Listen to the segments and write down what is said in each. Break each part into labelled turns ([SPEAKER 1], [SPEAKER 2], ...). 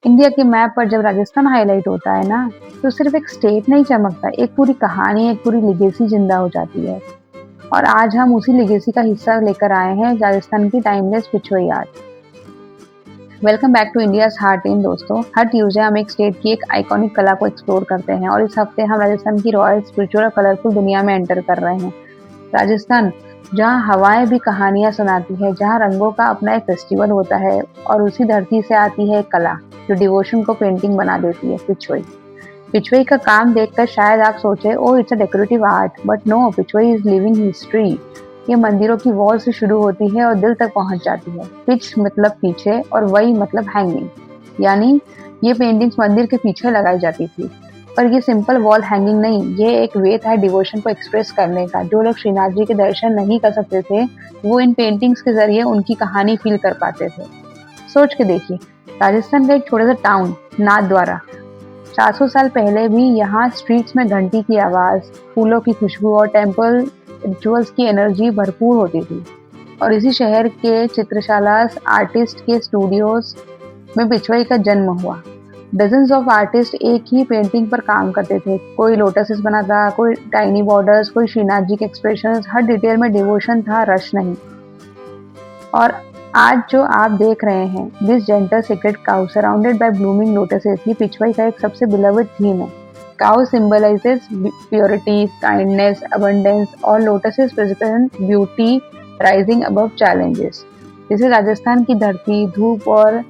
[SPEAKER 1] India के map पर जब राजस्थान हाईलाइट होता है ना, तो सिर्फ एक स्टेट नहीं चमकता, एक पूरी कहानी, एक पूरी लेगेसी जिंदा हो जाती है। और आज हम उसी लेगेसी का हिस्सा लेकर आए हैं, राजस्थान की timeless pichwai art. Welcome back to India's heart इन दोस्तों। हर ट्यूसडे हम एक स्टेट की एक आइकॉनिक कला को एक्सप्लोर करते हैं और इस हफ्ते हम राजस्थान की रॉयल, स्पिरिचुअल और कलरफुल दुनिया में एंटर कर रहे हैं। राजस्थान, जहाँ हवाएं भी कहानियां सुनाती है, जहाँ रंगों का अपना एक फेस्टिवल होता है और उसी धरती से आती है एक कला जो डिवोशन को पेंटिंग बना देती है, पिछोई। पिछोई का काम देखकर शायद आप सोचे, oh it's a decorative art, but no, pichwai is living history. ये मंदिरों की वॉल से शुरू होती है और दिल तक पहुंच जाती है। पिच मतलब पीछे और वही मतलब हैंगिंग, यानी ये पेंटिंग्स मंदिर के पीछे लगाई जाती थी। पर ये सिंपल वॉल हैंगिंग नहीं, ये एक वे था डिवोशन को एक्सप्रेस करने का। जो लोग श्रीनाथ जी के दर्शन नहीं कर सकते थे, वो इन पेंटिंग्स के जरिए उनकी कहानी फील कर पाते थे। सोच के देखिए, राजस्थान का एक छोटा सा टाउन नाथद्वारा, 400 साल पहले भी यहाँ स्ट्रीट्स में घंटी की आवाज, फूलों की खुशबू और टेम्पल रिचुअल्स की एनर्जी भरपूर होती थी। और इसी शहर के चित्रशाला आर्टिस्ट के स्टूडियोज में पिछवाई का जन्म हुआ। डजन्स ऑफ आर्टिस्ट एक ही पेंटिंग पर काम करते थे। कोई लोटसेस बनाता, कोई टाइनी बॉर्डर्स, कोई श्रीनाथ जी के एक्सप्रेशंस, हर डिटेल में डिवोशन था, रश नहीं। और आज जो आप देख रहे हैं, this gentle sacred cow surrounded by blooming lotuses, ये पिछवाई का एक सबसे बिलवड थीम है। Cow symbolises purity, kindness, abundance और lotuses represent beauty rising above challenges. जैसे राजस्थान की धरती धूप और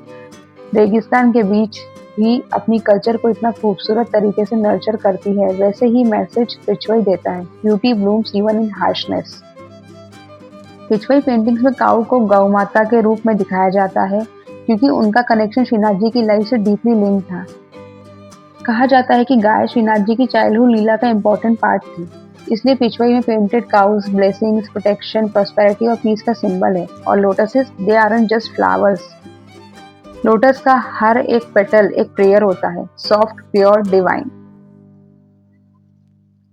[SPEAKER 1] रेगिस्तान के बीच भी अपनी कल्चर को इतना खूबसूरत तरीके से नर्चर करती है, वैसे ही मैसेज पिछवाई देता है, beauty blooms even in harshness. Pichwai paintings में काऊ को गौ माता के रूप में दिखाया जाता है, क्योंकि उनका कनेक्शन श्रीनाथ जी की लाइफ से डीपली लिंक था। कहा जाता है कि गाय श्रीनाथ जी की चाइल्डहुड लीला का इम्पोर्टेंट पार्ट थी, इसलिए पिछवाई में painted cows blessings, protection, prosperity और पीस का सिंबल है। और lotuses, they aren't just flowers. Lotus का हर एक पेटल एक प्रेयर होता है, सॉफ्ट, प्योर, डिवाइन।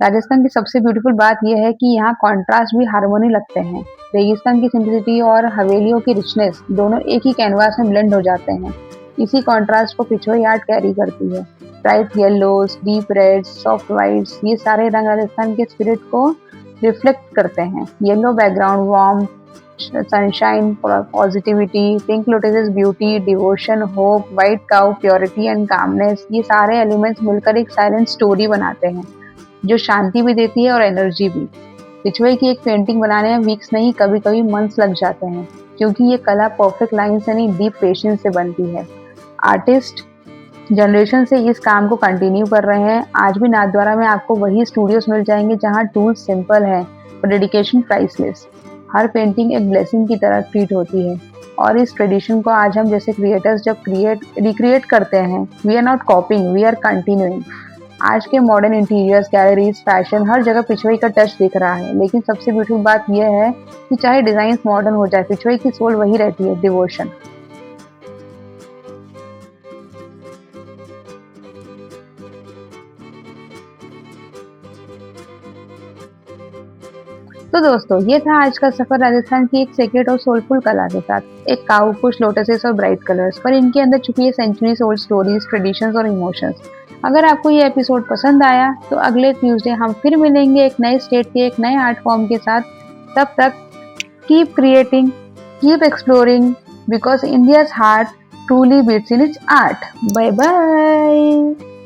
[SPEAKER 1] राजस्थान की सबसे ब्यूटीफुल बात यह है कि यहाँ कॉन्ट्रास्ट भी हार्मोनी लगते हैं। रेगिस्तान की सिंपलिसिटी और हवेलियों की रिचनेस दोनों एक ही कैनवास में ब्लेंड हो जाते हैं। इसी कॉन्ट्रास्ट को पिछवाई आर्ट कैरी करती है। Bright yellows, deep reds, soft whites, ये सारे रंग राजस्थान के स्पिरिट को रिफ्लेक्ट करते हैं। Yellow background warm, sunshine, positivity, pink lotuses beauty, devotion, hope, white cow purity and calmness, ये सारे एलिमेंट्स मिलकर एक साइलेंट स्टोरी बनाते हैं जो शांति भी देती है और एनर्जी भी। पिछवाई की एक पेंटिंग बनाने में वीक्स नहीं, कभी कभी मंथ्स लग जाते हैं, क्योंकि ये कला परफेक्ट लाइन से नहीं, डीप पेशेंस से बनती है। आर्टिस्ट जनरेशन से इस काम को कंटिन्यू कर रहे हैं। आज भी नाथद्वारा में आपको वही स्टूडियोज मिल जाएंगे जहाँ टूल्स सिंपल है और डेडिकेशन प्राइसलेस। हर पेंटिंग एक ब्लेसिंग की तरह ट्रीट होती है। और इस ट्रेडिशन को आज हम जैसे क्रिएटर्स जब रिक्रिएट करते हैं, we are not copying, we are continuing. आज के मॉडर्न इंटीरियर्स, गैलरीज, फैशन, हर जगह पिछवाई का टच दिख रहा है, लेकिन सबसे ब्यूटीफुल बात यह है कि चाहे डिजाइन मॉडर्न हो जाए, पिछवाई की सोल वही रहती है, डिवोशन। तो दोस्तों, ये था आज का सफर राजस्थान की एक सेक्रेट और सोलफुल कला के साथ। एक काऊ, कुछ लोटसेस और ब्राइट कलर्स, पर इनके अंदर छुपी है सेंचुरीज ओल्ड स्टोरीज, ट्रेडिशंस और इमोशंस। अगर आपको ये एपिसोड पसंद आया तो अगले ट्यूसडे हम फिर मिलेंगे एक नए स्टेट के एक नए आर्ट फॉर्म के साथ। तब तक keep creating, keep exploring, because India's heart truly beats in its art. Bye bye.